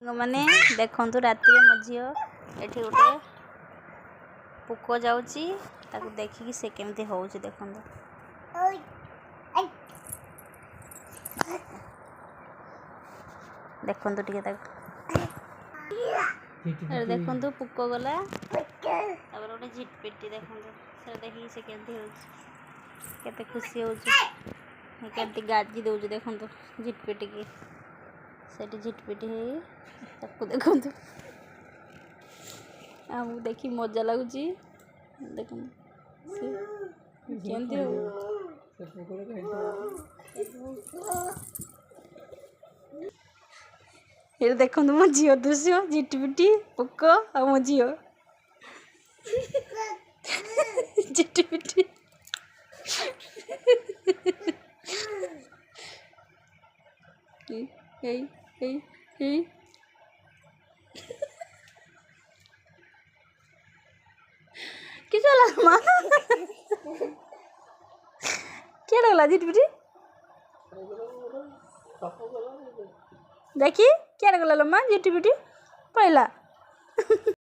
मैंने देखु राति मो झी एठी गोटे पुक जाऊँगी देखिकी से केमती हो देखु देखु टे देखु पुक गला गोटे झिटपिटी देखु देखिए से केमती होते खुशी होती गाजी दौर देखु झिटपिटी की सेठी झिटपिटी देखु देखी मजा लगुच देखु ये देखु मो झील दृश्य झिटपिटी पुक आ मो झील झिटपिटी किस माँ क्या लगला झिटपिटी देखी क्या लगला माँ झिटपिटी पहला